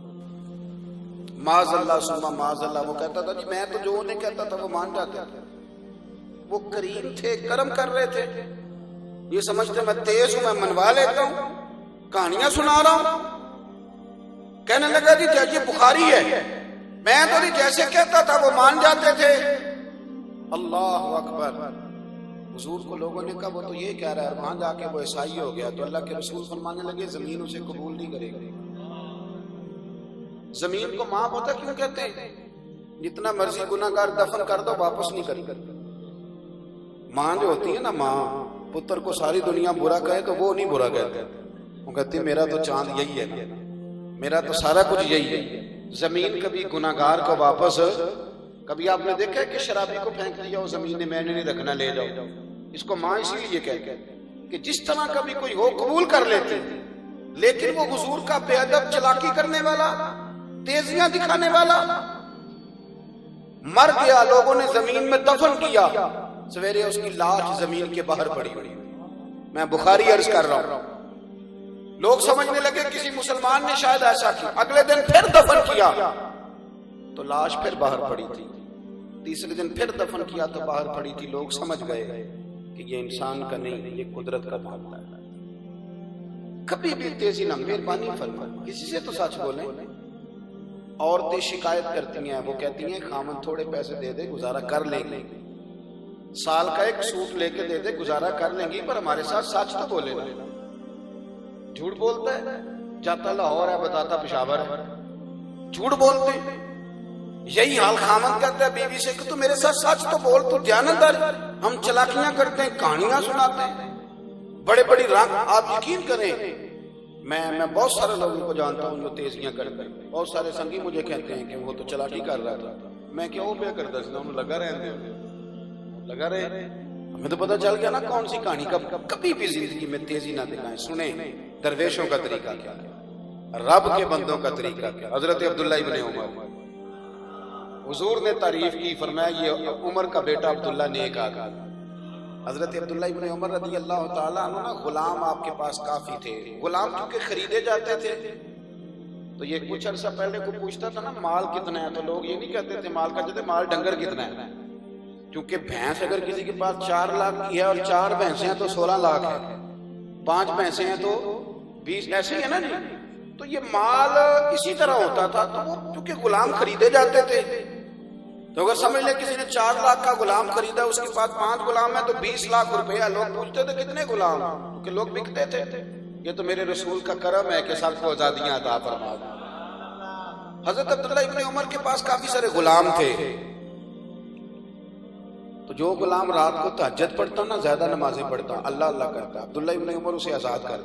معاذ اللہ سما معاذ اللہ. وہ کہتا تھا جی میں تو جو انہیں کہتا تھا وہ مان جاتے تھے. وہ کریم تھے، کرم کر رہے تھے. یہ سمجھتے میں تیز ہوں، میں منوا لیتا ہوں، کہانیاں سنا رہا ہوں. کہنے لگا جی یہ بخاری ہے، میں تو نہیں جیسے کہتا تھا وہ مان جاتے تھے. اللہ اکبر. حضور کو لوگوں نے کہا وہ تو یہ کہہ رہا ہے، وہاں جا کے وہ عیسائی ہو گیا. تو اللہ کے رسول فرمانے لگے زمین اسے قبول نہیں کرے گی. زمین کو ماں پتہ کیوں کہتے ہیں؟ جتنا مرضی گناہگار دفن کر دو واپس نہیں کرے. ماں جو ہوتی ہے نا، ماں پتر کو ساری دنیا برا کہے تو وہ نہیں برا کہتے، وہ کہتی میرا تو چاند یہی ہے نا، میرا تو سارا کچھ یہی ہے. زمین کبھی گناہگار کو واپس، کبھی آپ نے دیکھا ہے کہ شرابی کو پھینک دیا وہ زمین نے میں نے نہیں رکھنا لے جاؤ. اس کو ماں اسی لیے کہتے ہیں کہ جس طرح کبھی کوئی ہو قبول کر لیتے. لیکن وہ حضور کا بے ادب چلاکی کرنے والا، تیزیاں دکھانے والا مر گیا، لوگوں نے زمین میں دفن کیا، سویرے اس کی لاش زمین کے باہر پڑی. میں بخاری عرض کر رہا ہوں. لوگ سمجھنے لگے کسی مسلمان نے شاید ایسا کیا. اگلے دن پھر دفن کیا تو لاش پھر باہر پڑی تھی. تیسرے دن پھر دفن کیا تو باہر پڑی تھی. لوگ سمجھ گئے کہ یہ انسان کا نہیں، یہ قدرت کا معاملہ ہے۔ کبھی بھی تیزی نہ، مہربانی فرما، کسی سے تو سچ بولیں۔ عورتیں شکایت کرتی ہیں، وہ کہتی ہیں خامن تھوڑے پیسے دے دے گزارا کر لیں گے، سال کا ایک سوٹ لے کے دے دے گزارا کر لیں گی، پر ہمارے ساتھ سچ تو بولے نا۔ جھوٹ بولتا ہے، جاتا لاہور ہے بتاتا پشاور ہے، جھوٹ بولتے ہیں۔ یہی حال خامن کرتا ہے بیوی سے کہ تو میرے ساتھ سچ تو بول، تو دیانتدار۔ ہم چلاکیاں کرتے ہیں، کہانیاں سناتے ہیں، بڑے بڑی رنگ۔ آپ یقین کریں، میں بہت سارے لوگوں کو جانتا ہوں جو تیزیاں کرتے ہیں۔ بہت سارے سنگی مجھے کہتے ہیں کہ وہ تو چلاکی کر رہا تھا، میں کیا وہ پہ کرتا سنا، انہوں لگا رہے ہیں، لگا رہے۔ ہمیں تو پتہ چل گیا نا کون سی کہانی۔ کبھی بھی زندگی میں تیزی نہ دکھائیں۔ سنیں درویشوں کا طریقہ کیا ہے، رب کے بندوں کا طریقہ کیا۔ حضرت عبداللہ ابن عمر، حضور نے تعریف کی، فرمایا یہ عمر کا بیٹا عبداللہ نیک آدمی۔ حضرت عبداللہ ابن عمر رضی اللہ تعالیٰ عنہ، غلام آپ کے پاس کافی تھے۔ غلام کیونکہ خریدے جاتے تھے تو یہ کچھ عرصہ پہلے کو پوچھتا تھا نا مال کتنا ہے، تو لوگ یہ نہیں کہتے تھے مال کا، جیسے مال ڈنگر کتنا ہے، کیونکہ بھینس اگر کسی کے پاس 4 لاکھ کی ہے اور 4 بھینسیں ہیں تو 16 لاکھ ہے، 5 بھینسیں ہیں تو 20، ایسے ہی ہے نا جی۔ تو یہ مال اسی طرح ہوتا تھا، تو وہ کیونکہ غلام خریدے جاتے تھے، تو اگر سمجھ لیں کسی نے 4 لاکھ کا غلام خریدا، اس کے پاس 5 غلام ہیں تو 20 لاکھ روپیہ۔ لوگ پوچھتے تھے کتنے غلام، کیونکہ لوگ بکتے تھے۔ یہ تو میرے رسول کا کرم ہے کہ سب کو آزادیاں عطا فرما دی۔ حضرت عبداللہ ابن عمر کے پاس کافی سارے غلام تھے، تو جو غلام رات کو تہجد پڑھتا نا، زیادہ نمازیں پڑھتا، اللہ اللہ کرتا، عبداللہ ابن عمر اسے آزاد کر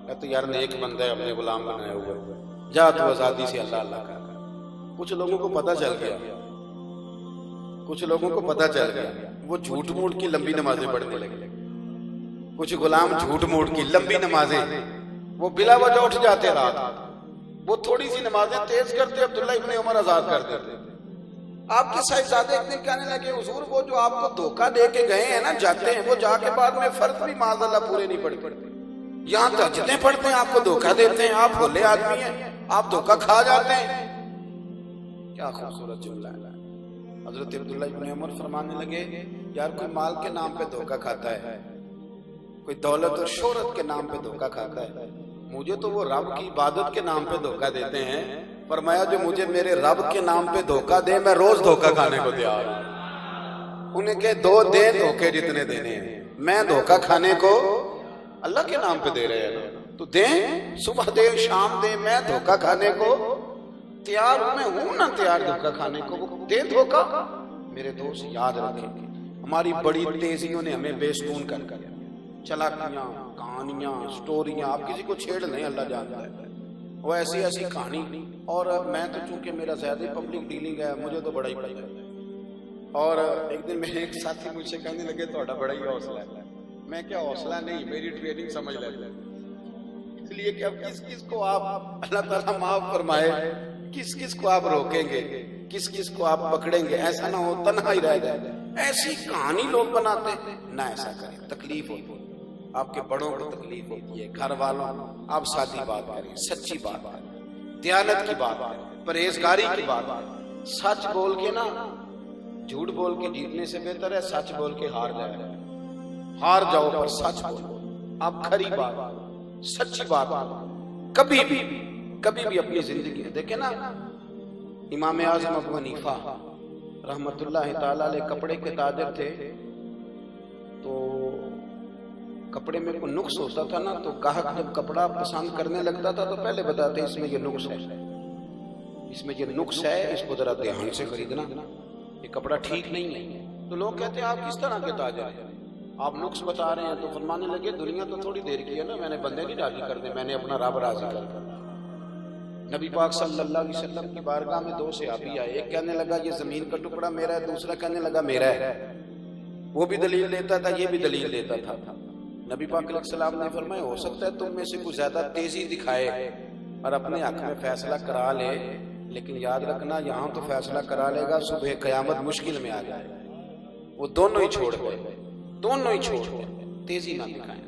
کہتے یار نیک بندہ ہے، اپنے غلام بنائے ہوئے، جا تو آزادی سے اللہ اللہ کر۔ کچھ لوگوں کو پتہ چل گیا، کچھ لوگوں کو پتہ چل گیا، وہ جھوٹ موٹ کی لمبی نمازیں پڑھنے لگے۔ کچھ غلام جھوٹ موٹ کی لمبی نمازیں، وہ بلا وجہ اٹھ جاتے رات، وہ تھوڑی سی نمازیں تیز کرتے، عبداللہ ابن عمر آزاد کر دیتے۔ آپ کے صاحبزادے ایک دن کہنے لگے حضور وہ جو آپ کو دھوکہ دے کے گئے ہیں نا، جاتے ہیں وہ، جا کے بعد میں فرض بھی معاذ اللہ پورے نہیں پڑھتے، یہاں تہجدیں پڑھتے ہیں، آپ کو دھوکہ دیتے ہیں، آپ بھولے آدمی ہیں، آپ دھوکہ کھا جاتے ہیں۔ کیا خوبصورت جملہ ہے۔ حضرت عبداللہ ابن عمر فرمانے لگے یار کوئی مال کے نام پہ دھوکہ کھاتا ہے، کوئی دولت اور شہرت کے نام پہ دھوکہ کھاتا ہے، مجھے تو وہ رب کی عبادت کے نام پہ دھوکہ دیتے ہیں۔ فرمایا جو مجھے میرے رب کے نام پہ دھوکہ دے، میں روز دھوکہ کھانے کو تیار ہوں۔ انہیں کہ 2 دے دھوکے جتنے دینے ہیں، میں دھوکہ کھانے کو اللہ کے نام پہ دے رہے ہیں، تو دیں، صبح دے شام دے، میں دھوکہ کھانے کو تیار ہوں، میں ہوں نا تیار دھوکہ کھانے کو، دے دھوکہ۔ میرے دوست یاد رکھیں، ہماری بڑی تیزیوں نے ہمیں بے سکون کر دیا، چلاکیاں، کہانیاں، سٹوریاں، آپ کسی کو چھیڑ نہیں، اللہ جانتا ہے وہ ایسی ایسی کہانی۔ اور میں تو چونکہ میرا زیادہ پبلک ڈیلنگ ہے، مجھے تو بڑا ہی پڑتا ہے۔ اور ایک دن میرے ایک ساتھی مجھ سے کہنے لگے تھوڑا بڑا ہی حوصلہ ہے، میں کیا حوصلہ نہیں، میری ٹریننگ سمجھ لیتے ہیں، اس لیے کہ اب کس کس کو آپ اللہ تعالیٰ معاف فرمائے، کس کس کو آپ روکیں گے، کس کس کو آپ پکڑیں گے، ایسا نہ ہو تنہا ہی رہ جائے۔ ایسی کہانی لوگ بناتے ہیں، نہ ایسا کریں، تکلیف ہوتی ہے، آپ کے بڑوں کو تکلیف ہوتی ہے، گھر والوں، آپ سادی بات کریں، سچی بات کریں، دیانت کی بات کریں، پرہیزگاری کی بات کریں۔ سچ بول کے نا، جھوٹ بول کے جیتنے سے بہتر ہے سچ بول کے ہار جائے، ہار جاؤ پر سچ بولو، آپ کھری بات، سچی بات کبھی بھی اپنی زندگی۔ دیکھیں نا امام اعظم ابو حنیفہ رحمت اللہ تعالیٰ علیہ کپڑے کے تاجر تھے، تو کپڑے میں کوئی نقص ہوتا تھا نا، تو گاہک جب کپڑا پسند کرنے لگتا تھا تو پہلے بتاتے اس میں یہ نقص ہے، اس میں یہ نقص ہے، اس کو ذرا دھیان سے خریدنا، یہ کپڑا ٹھیک نہیں ہے۔ تو لوگ کہتے ہیں آپ کس طرح کے تاجر ہیں، آپ نقص بتا رہے ہیں؟ تو فرمانے لگے دنیا تو تھوڑی دیر کی ہے نا، میں نے بندے نہیں راضی کرنے، میں نے اپنا رب راضی کرنا۔ نبی پاک صلی اللہ علیہ وسلم کی بارگاہ میں 2 صحابی آئے، ایک کہنے لگا یہ زمین کا ٹکڑا میرا ہے، دوسرا کہنے لگا میرا ہے، وہ بھی دلیل دیتا تھا، یہ بھی دلیل دیتا تھا۔ نبی پاک علیہ السلام نے فرمایا ہو سکتا ہے تم میں سے کوئی زیادہ تیزی دکھائے اور اپنے حق میں فیصلہ کرا لے، لیکن یاد رکھنا یہاں تو فیصلہ کرا لے گا، صبح قیامت مشکل میں آ جائے۔ وہ دونوں ہی چھوڑ گئے، دونوں ہی چھوڑ گئے، تیزی نہ دکھائیں۔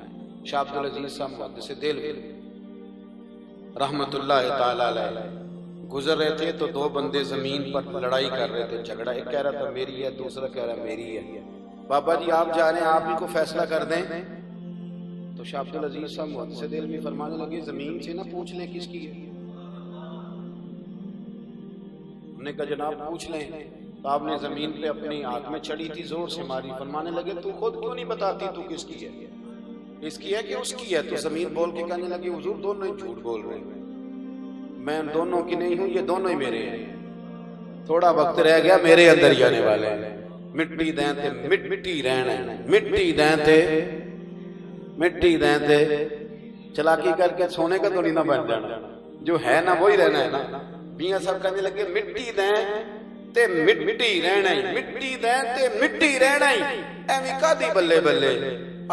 شاہ عبدالعزیز صاحب محدث دہلوی رحمت اللہ تعالی علیہ گزر رہے تھے تو 2 بندے زمین پر لڑائی کر رہے تھے، جھگڑا، ایک کہہ رہا تھا میری ہے، دوسرا کہہ رہا میری ہے۔ بابا جی آپ جا رہے ہیں، آپ ہی کو فیصلہ کر دیں. تو شاہ عبد العزیز صاحب محدث دہلوی فرمانے لگے زمین سے نہ پوچھ لیں کس کی ہے. ہم نے کہا جناب پوچھ لیں. تو آپ نے زمین پہ اپنی ہاتھ میں چھڑی تھی زور سے ماری، فرمانے لگے تو خود کیوں نہیں بتاتی تو کس کی ہے، اس کی ہے کہ اس کی ہے؟ تو زمین بول کے کہنے لگی حضور دونوں ہی جھوٹ بول رہے ہیں، میں ان دونوں کی نہیں ہوں، یہ دونوں ہی میرے ہیں. تھوڑا وقت رہ گیا میرے اندر ہی آنے والے ہیں. مٹی دیں تے مٹی رہنا، مٹی دیں تے مٹی دیں تے چلاکی کر کے سونے کا تو نہیں نہ بن جانا، جو ہے نا وہی رہنا ہے نا. میاں صاحب کہنے لگے مٹی دیں تے مٹی رہنا ہی، مٹی دیں تے مٹی رہنا ہی. ایویں کادی بلے بلے،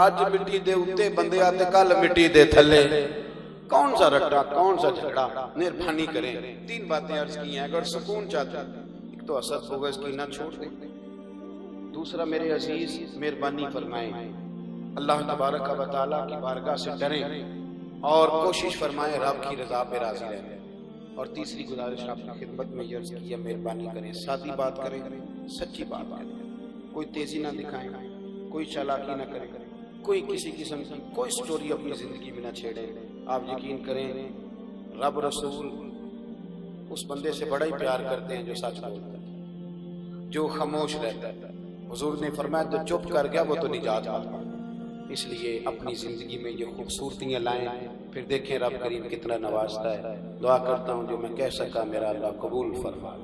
اج مٹی دے اوتے بندے آتے کل مٹی دے تھلے. کون سا رٹا، کون سا جھگڑا؟ مہربانی کریں. 3 باتیں عرض کی ہیں. اگر سکون چاہتے ہیں، ایک تو حسد ہوگا اس کی نہ چھوڑ دیں. دوسرا میرے عزیز مہربانی فرمائیں، اللہ تبارک و تعالیٰ کی بارگاہ سے ڈریں اور کوشش فرمائیں رب کی رضا پہ راضی رہیں. اور تیسری گزارش آپ کی خدمت میں یہ عرض کی ہے، مہربانی کریں سادی بات کریں، سچی بات کریں، کوئی تیزی نہ دکھائیں، کوئی چالاکی نہ کریں، کوئی کسی قسم کی کوئی سٹوری اپنی زندگی میں نہ چھیڑیں. آپ یقین کریں رب رسول اس بندے سے بڑا ہی پیار کرتے ہیں جو سچ بولتا ہے، جو خاموش رہتا ہے. حضور نے فرمایا جو چپ کر گیا وہ تو نجات پاتا. اس لیے اپنی زندگی میں یہ خوبصورتیاں لائیں، پھر دیکھیں رب کریم کتنا نوازتا ہے. دعا کرتا ہوں جو میں کہہ سکا میرا اللہ قبول فرما.